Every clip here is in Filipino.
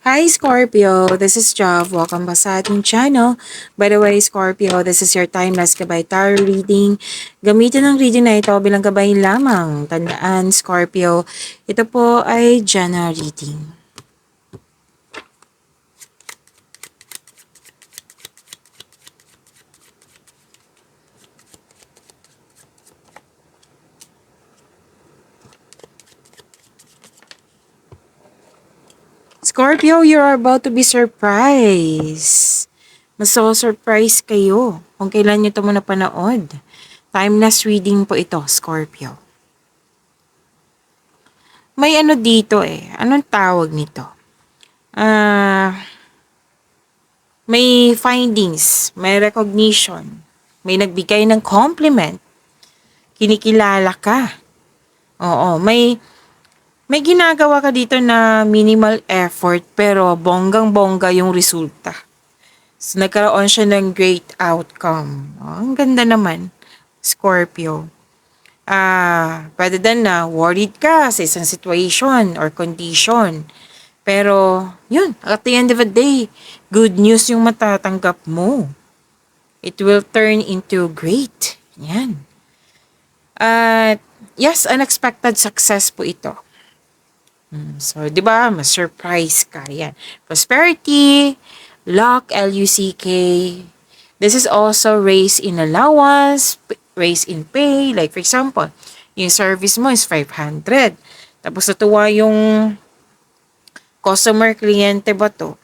Hi Scorpio, this is Jav. Welcome back sa ating channel. By the way, Scorpio, this is your timeless gabay tarot reading. Gamitin ang reading na ito bilang gabay lamang. Tandaan, Scorpio, ito po ay general reading. Scorpio, you're about to be surprised. Maso-surprise kayo kung kailan nyo ito mo napanood. Timeless reading po ito, Scorpio. May ano dito Anong tawag nito? May findings, may recognition, may nagbigay ng compliment, kinikilala ka. Oo, may ginagawa ka dito na minimal effort pero bonggang-bongga yung resulta. So, nagkaroon siya ng great outcome. Oh, ang ganda naman, Scorpio. Pwede din na worried ka sa isang situation or condition. Pero, yun, at the end of the day, good news yung matatanggap mo. It will turn into great. Yan. At, yes, unexpected success po ito. So, di ba, ma-surprise ka. Yan. Prosperity, luck, L-U-C-K. This is also raise in allowance, raise in pay. Like, for example, yung service mo is 500. Tapos, natuwa yung customer, kliyente ba to?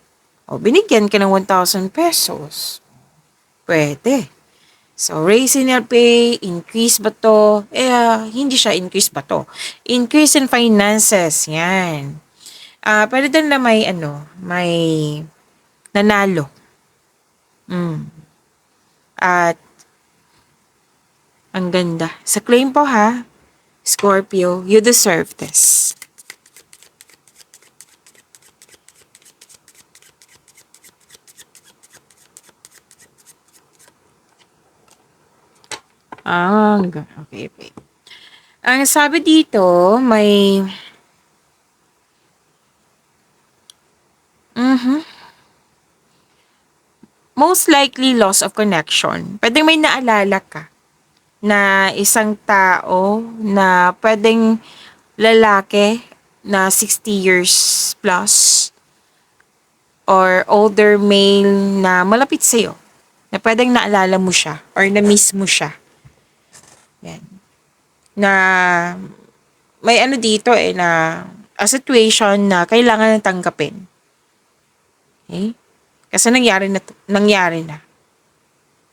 O, binigyan ka ng 1,000 pesos. Pwede. So, raise in your pay, increase ba to? Hindi siya increase ba to? Increase in finances, yan. Pwede din na may nanalo. At, ang ganda. Sa claim po ha, Scorpio, you deserve this. Okay. Ang sabi dito, may most likely loss of connection. Pwedeng may naalala ka na isang tao na pwedeng lalaki na 60 years plus or older male na malapit sa'yo na pwedeng naalala mo siya or na-miss mo siya. Yan. Na may ano dito na a situation na kailangan na tanggapin. Okay? Kasi nangyari na.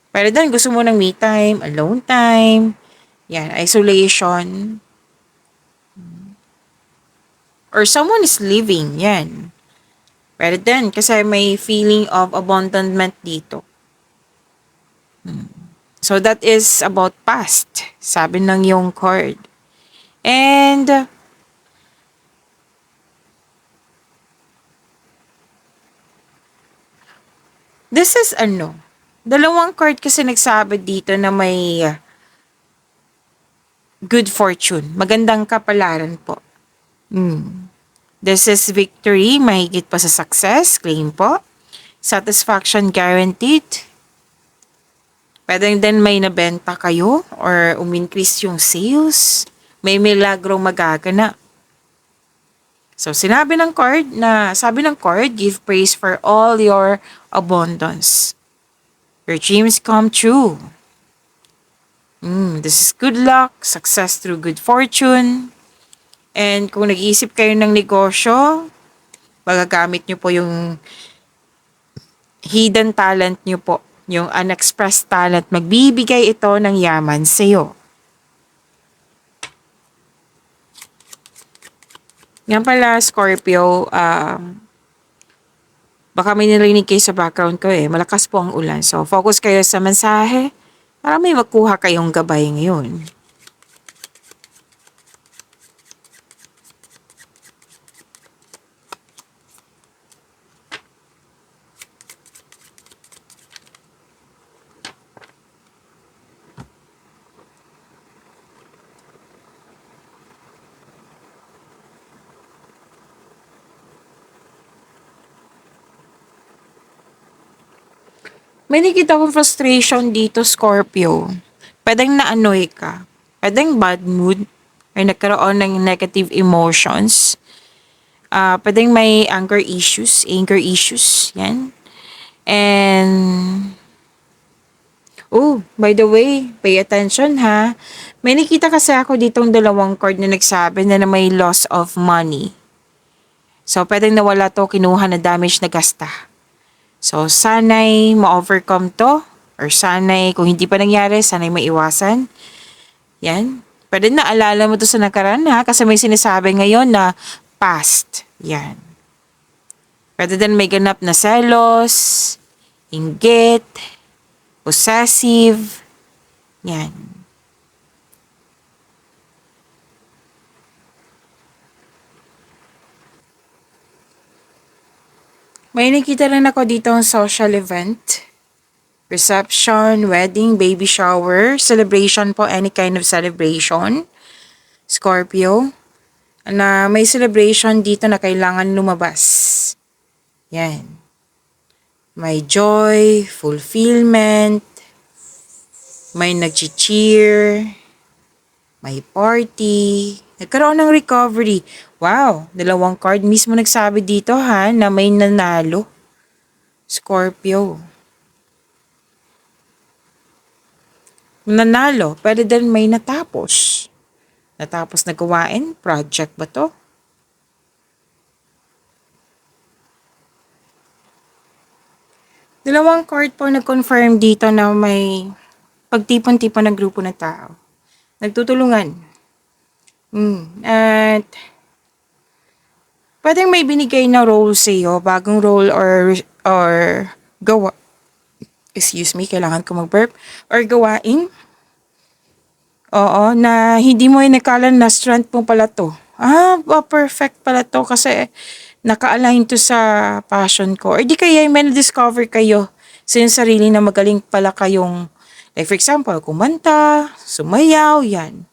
Pero then, gusto mo ng me time, alone time, yan, isolation, or someone is leaving, yan. Pero then, kasi may feeling of abandonment dito. So, that is about past, sabi ng yung card. And, this is dalawang card kasi nagsabi dito na may good fortune, magandang kapalaran po. This is victory, mahigit pa sa success, claim po. Satisfaction guaranteed. Pwede din may nabenta kayo or umincrease yung sales. May milagro magaganap. So, sabi ng card, give praise for all your abundance. Your dreams come true. This is good luck, success through good fortune. And kung nag-iisip kayo ng negosyo, magagamit nyo po yung hidden talent nyo po, yung unexpressed talent. Magbibigay ito ng yaman sa'yo. Yan pala, Scorpio, baka may narinig kayo sa background ko malakas po ang ulan. So, focus kayo sa mensahe para may makuha kayong gabay ngayon. May nakita akong frustration dito, Scorpio. Pwedeng na-annoy ka. Pwedeng bad mood. Or nagkaroon ng negative emotions. Pwedeng may anger issues. Yan. And, oh, by the way, pay attention ha. May nakita kasi ako ditong dalawang card na nagsabi na may loss of money. So, pwedeng nawala to, kinuha na damage na gasta. So, sana'y ma-overcome to. Or sana'y, kung hindi pa nangyari, sana'y maiwasan. Yan. Pwede na alala mo to sa nakaraan ha, kasi may sinasabi ngayon na past. Yan. Pwede din may ganap na selos, inggit, possessive. Yan. May nakita rin ako dito ang social event. Reception, wedding, baby shower, celebration po, any kind of celebration. Scorpio. Na may celebration dito na kailangan lumabas. Yan. May joy, fulfillment, may nag-cheer, may party, nagkaroon ng recovery. Wow, dalawang card mismo nagsabi dito ha na may nanalo. Scorpio. Nanalo, pwede din may natapos. Natapos na gawain, project ba to? Dalawang card po nag-confirm dito na may pagtipon-tipon ng grupo ng tao. Nagtutulungan. At pwedeng may binigay na role sa iyo, bagong role or gawa. Excuse me, kailangan ko mag-burp. Or gawain. Oo, na hindi mo inakala na strength mo pala to. Perfect pala to kasi naka-align to sa passion ko. Or di kaya may na-discover kayo sa inyong sarili na magaling pala kayong, like for example, kumanta, sumayaw, yan.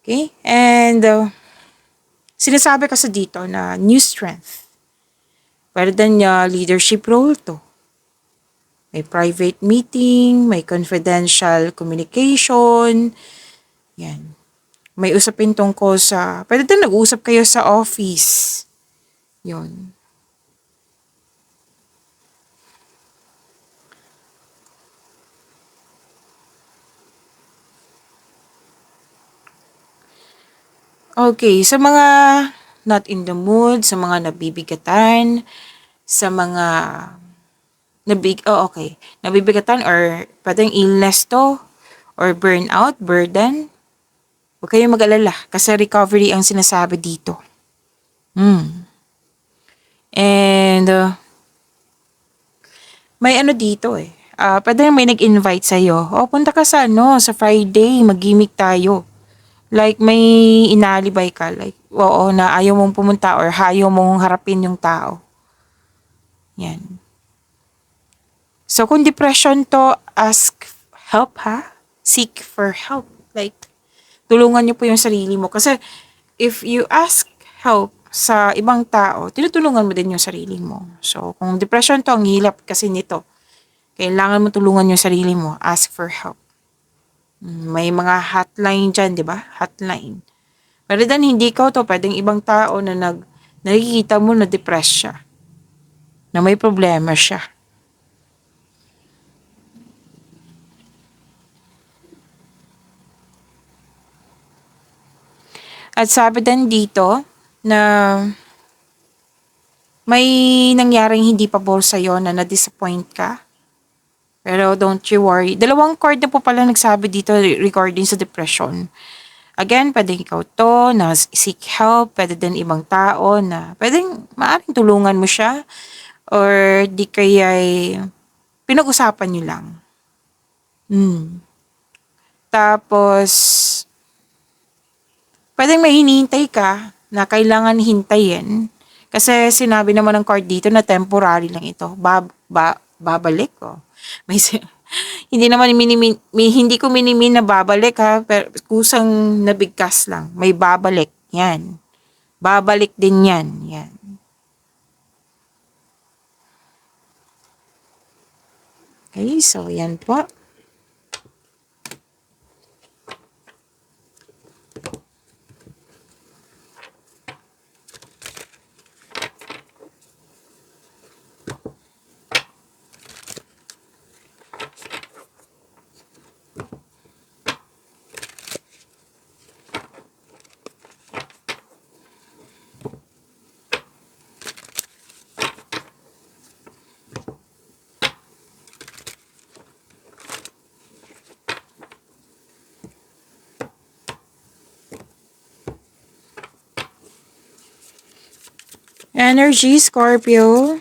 Okay? And sinasabi kasi dito na new strength. Pwede din leadership role to. May private meeting, may confidential communication. Yan. May usapin tungkol sa, pwede din nag-uusap kayo sa office. Yun. Okay, sa mga not in the mood, sa mga nabibigatan, sa mga nabibigatan or pwedeng illness to, or burnout, burden, huwag kayong mag-alala kasi recovery ang sinasabi dito. And may ano dito eh. Pwede may nag-invite sa'yo. Punta ka sa sa Friday, mag-gimmick tayo. Like may inaalibay ka. Like, na ayaw mong pumunta or ayaw mong harapin yung tao. Yan. So kung depression to, ask help ha. Seek for help. Like, tulungan niyo po yung sarili mo. Kasi if you ask help sa ibang tao, tinutulungan mo din yung sarili mo. So kung depression to, ang hilap kasi nito. Kailangan mo tulungan yung sarili mo. Ask for help. May mga hotline dyan, di ba? Hotline. Pero dan hindi ko to, pwedeng ibang tao na nakikita mo na depressed siya. Na may problema siya. At sabi din dito na may nangyaring hindi pabor sa'yo na na-disappoint ka. Pero don't you worry. Dalawang card na po pala nagsabi dito regarding sa depression. Again, pwedeng ikaw to na seek help. Pwede din ibang tao na pwedeng maaaring tulungan mo siya. Or di kaya pinag-usapan nyo lang. Tapos, pwedeng may hinihintay ka na kailangan hintayin. Kasi sinabi naman ng card dito na temporary lang ito. Babalik ko. Hindi naman hindi ko minimin na babalik ha. Pero kusang nabigkas lang. May babalik. Yan. Babalik din yan. Yan. Okay, so yan po. Energy, Scorpio.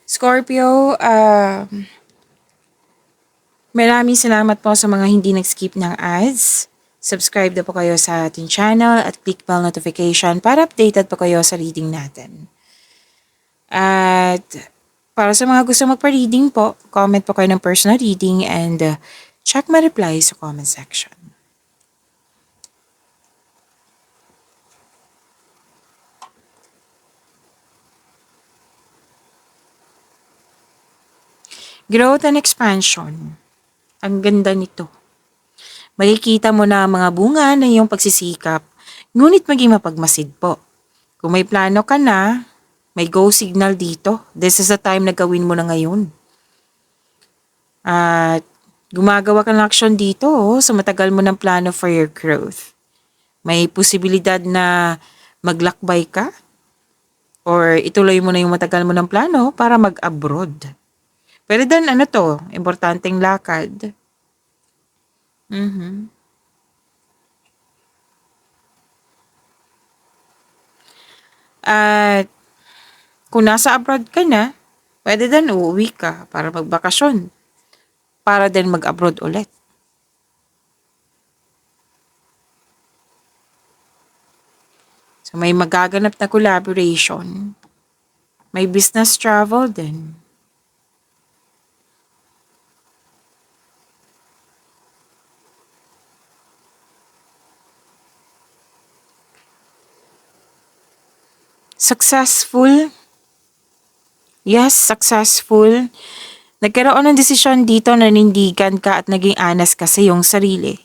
Scorpio, maraming salamat po sa mga hindi nag-skip ng ads. Subscribe na po kayo sa ating channel at click bell notification para updated po kayo sa reading natin. At para sa mga gusto magpa-reading po, comment po kayo ng personal reading and check my reply sa comment section. Growth and expansion. Ang ganda nito. Makikita mo na ang mga bunga na iyong pagsisikap, ngunit maging mapagmasid po. Kung may plano ka na, may go signal dito. This is the time na gawin mo na ngayon. At gumagawa ka ng action dito sa matagal mo ng plano for your growth. May posibilidad na maglakbay ka or ituloy mo na yung matagal mo ng plano para mag-abroad. Pero then ano to, importanteng lakad. At kung nasa abroad ka na, pwede din uuwi ka para magbakasyon. Para din mag-abroad ulit. So may magaganap na collaboration. May business travel din. Successful. Yes, successful. Nagkaroon ng desisyon dito na nanindigan ka at naging honest ka sa iyong sarili.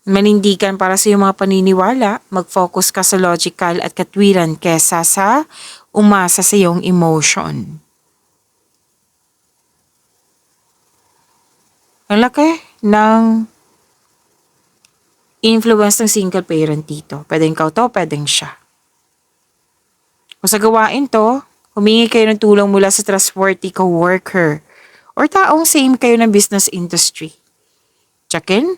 Manindigan para sa iyong mga paniniwala, mag-focus ka sa logical at katwiran kesa sa umasa sa iyong emotion. Ang laki ng influence ng single parent dito. Pwedeng ikaw to, pwedeng siya. Kung sa gawain to, humingi kayo ng tulong mula sa trustworthy co-worker or taong same kayo ng business industry. Check-in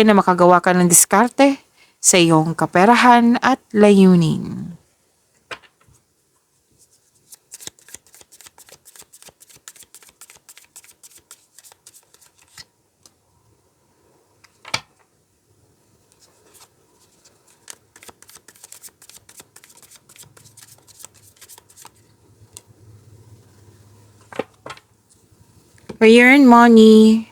na makagawa ka ng diskarte sa iyong kaperahan at layunin. Career and money.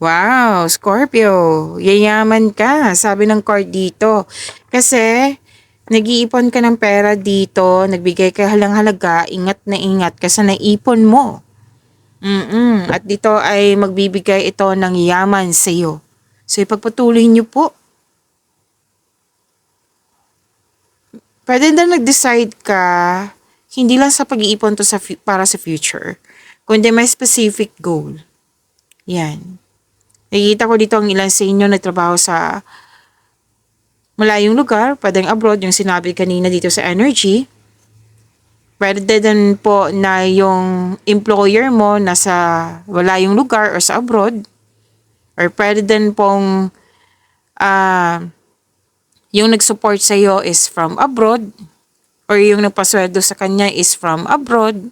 Wow, Scorpio, yayaman ka, sabi ng card dito. Kasi, nag-iipon ka ng pera dito, nagbigay ka halang halaga, ingat na ingat kasi naipon mo. At dito ay magbibigay ito ng yaman sa iyo. So, ipagpatuloy niyo po. Pwede na nag-decide ka, hindi lang sa pag-iipon to para sa future, kundi may specific goal. Yan. Nakikita ko dito ang ilan sa inyo nagtrabaho sa malayong lugar, pwedeng abroad, yung sinabi kanina dito sa energy. Pwede din po na yung employer mo nasa malayong lugar or sa abroad. Or pwede din pong yung nag-support sa iyo is from abroad. Or yung nagpasweldo sa kanya is from abroad.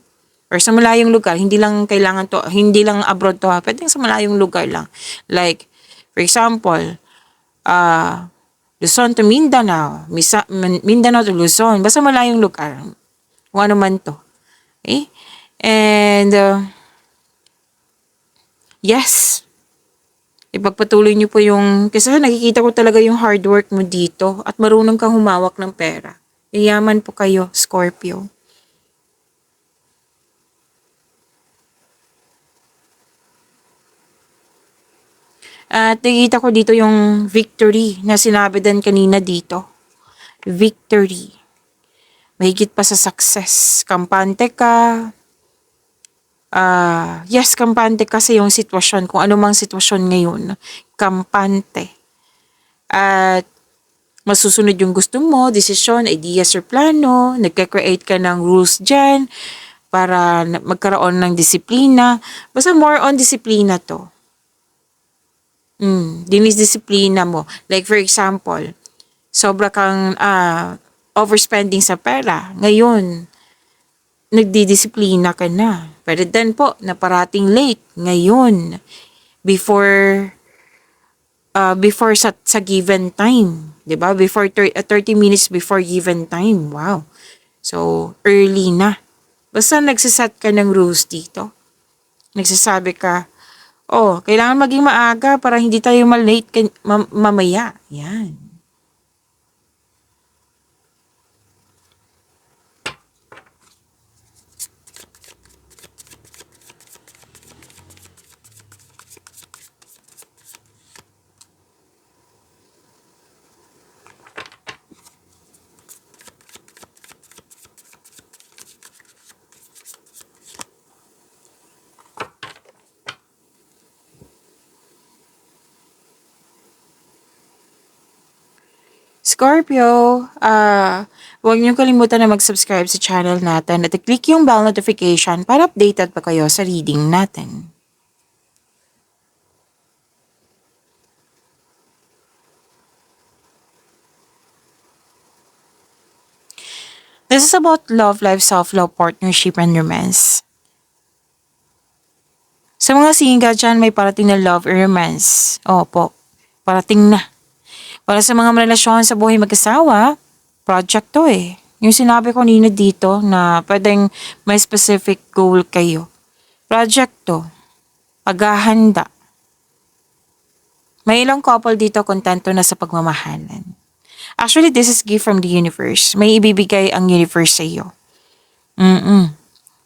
Or sa malayong lugar, hindi lang abroad to ha, pwedeng sa malayong lugar lang. Like, for example, Luzon to Mindanao, Mindanao to Luzon, basta malayong lugar, kung ano man to. Okay? And, yes, ipagpatuloy niyo po kasi nakikita ko talaga yung hard work mo dito at marunong kang humawak ng pera. Yayaman po kayo, Scorpio. At nakikita ko dito yung victory na sinabi din kanina dito. Victory. Mahigit pa sa success. Kampante ka. Yes, kampante ka sa yung sitwasyon. Kung ano mang sitwasyon ngayon. Kampante. At masusunod yung gusto mo, desisyon, ideas or plano. Nagka-create ka ng rules dyan para magkaroon ng disiplina. Basta more on disiplina to. Dinisdisiplina mo. Like for example, sobra kang overspending sa pera. Ngayon, nagdidisiplina ka na. Pero then po, na parating late. Ngayon, before sa given time. 'Di ba? Before 30 minutes before given time. Wow. So, early na. Basta nagsiset ka ng rules dito. Nagsasabi ka, kailangan maging maaga para hindi tayo malate mamaya. Yan. Scorpio, huwag niyo kalimutan na mag-subscribe sa channel natin at i-click yung bell notification para updated pa kayo sa reading natin. This is about love, life, self-love, partnership, and romance. Sa mga single dyan, may parating na love or romance. Opo, parating na. Para sa mga relasyon sa buhay mag-asawa, project to eh. Yung sinabi ko nina dito na pwedeng may specific goal kayo. Project to. Paghahanda. May ilang couple dito kontento na sa pagmamahalan. Actually, this is gift from the universe. May ibibigay ang universe sa iyo.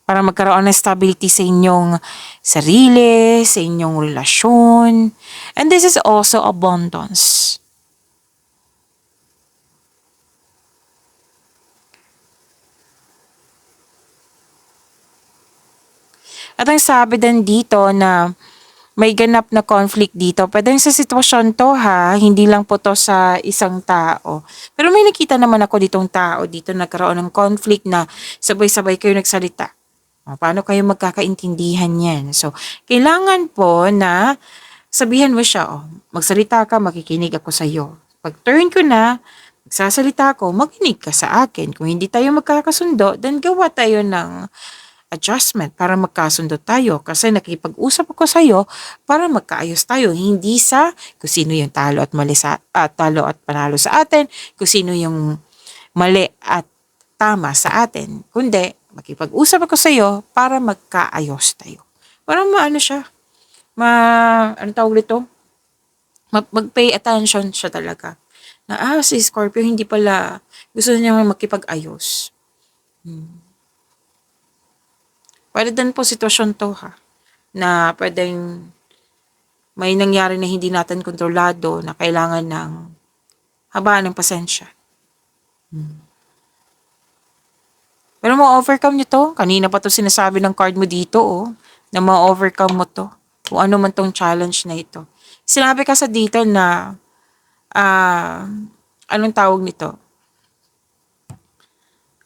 Para magkaroon ng stability sa inyong sarili, sa inyong relasyon. And this is also abundance. At ang sabi din dito na may ganap na conflict dito. Pwedeng sa sitwasyon to ha, hindi lang po to sa isang tao. Pero may nakita naman ako ditong tao dito nagkaroon ng conflict na sabay-sabay kayo nagsalita. Paano kayo magkakaintindihan yan? So, kailangan po na sabihan mo siya, magsalita ka, makikinig ako sa iyo. Pag turn ko na, magsasalita ako, makinig ka sa akin. Kung hindi tayo magkakasundo, then gawa tayo ng adjustment para magkasundo tayo kasi nakipag-usap ako sa iyo para magkaayos tayo, hindi sa kung sino yung talo at talo at panalo sa atin, kung sino yung mali at tama sa atin, kundi makipag-usap ako sa iyo para magkaayos tayo. Para maano siya, ano tawag dito? Mag-pay attention siya talaga. Na si Scorpio hindi pala gusto niya makipag-ayos. Pwede din po sitwasyon to ha, na pwedeng may nangyari na hindi natin kontrolado na kailangan ng habaan ng pasensya. Pero ma-overcome nyo to. Kanina pa to sinasabi ng card mo dito na ma-overcome mo to. Kung ano man tong challenge na ito. Sinabi ka sa dito na anong tawag nito?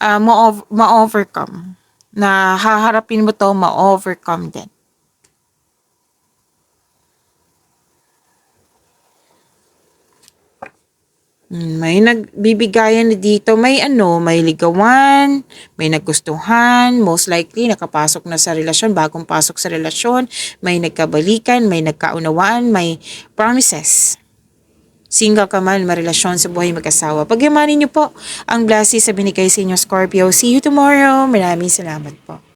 Ma-overcome. Na haharapin mo to, ma-overcome din. May nagbibigayan na dito, may ligawan, may nagustuhan, most likely nakapasok na sa relasyon, bagong pasok sa relasyon, may nagkabalikan, may nagkaunawaan, may promises. single ka man, marelasyon sa buhay mag-asawa. Pagyamanin niyo po ang blessings sa binigay sa inyo, Scorpio. See you tomorrow. Maraming salamat po.